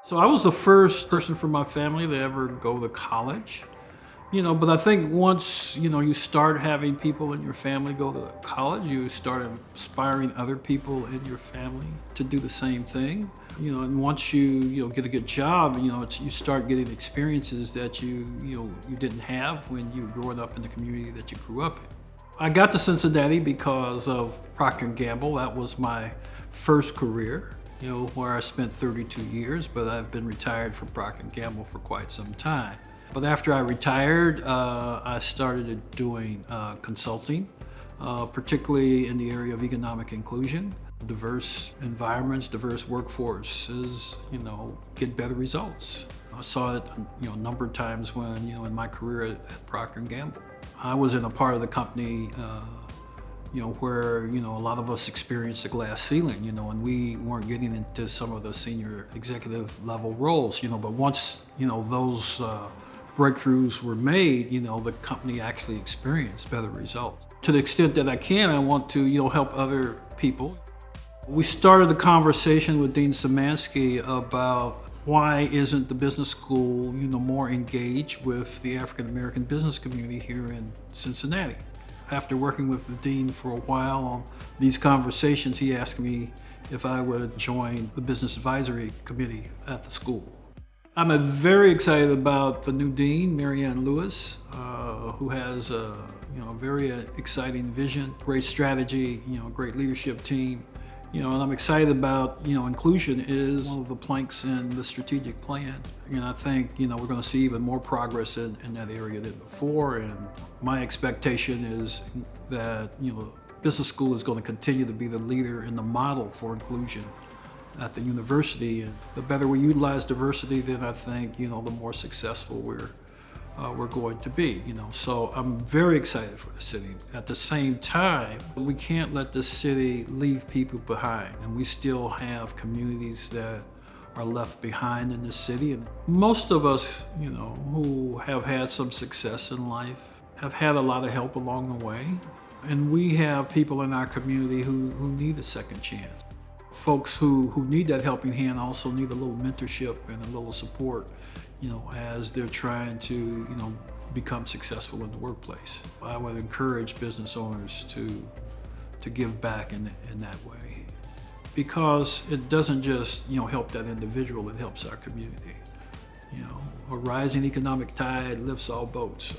So I was the first person from my family to ever go to college. But I think once, you start having people in your family go to college, you start inspiring other people in your family to do the same thing. And once you get a good job, you start getting experiences that you didn't have when you were growing up in the community that you grew up in. I got to Cincinnati because of Procter& Gamble. That was my first career, where I spent 32 years, but I've been retired from Procter& Gamble for quite some time. But after I retired, I started doing consulting, particularly in the area of economic inclusion. Diverse environments, diverse workforces, get better results. I saw it, a number of times when, in my career at Procter& Gamble. I was in a part of the company, where, a lot of us experienced a glass ceiling, and we weren't getting into some of the senior executive level roles, but once, those breakthroughs were made, the company actually experienced better results. To the extent that I can, I want to, help other people. We started the conversation with Dean Szymanski about why isn't the business school, more engaged with the African American business community here in Cincinnati. After working with the dean for a while on these conversations, he asked me if I would join the business advisory committee at the school. I'm very excited about the new dean, Mary Ann Lewis, who has a very exciting vision, great strategy, great leadership team. And I'm excited about, inclusion is one of the planks in the strategic plan. And I think, we're going to see even more progress in that area than before. And my expectation is that, business school is going to continue to be the leader and the model for inclusion at the university. And the better we utilize diversity, then I think, the more successful we're going to be. So I'm very excited for the city. At the same time, we can't let the city leave people behind, and we still have communities that are left behind in the city. And most of us, who have had some success in life have had a lot of help along the way, and we have people in our community who need a second chance. Folks who need that helping hand also need a little mentorship and a little support, as they're trying to, become successful in the workplace. I would encourage business owners to give back in that way, because it doesn't just, help that individual, it helps our community. A rising economic tide lifts all boats. So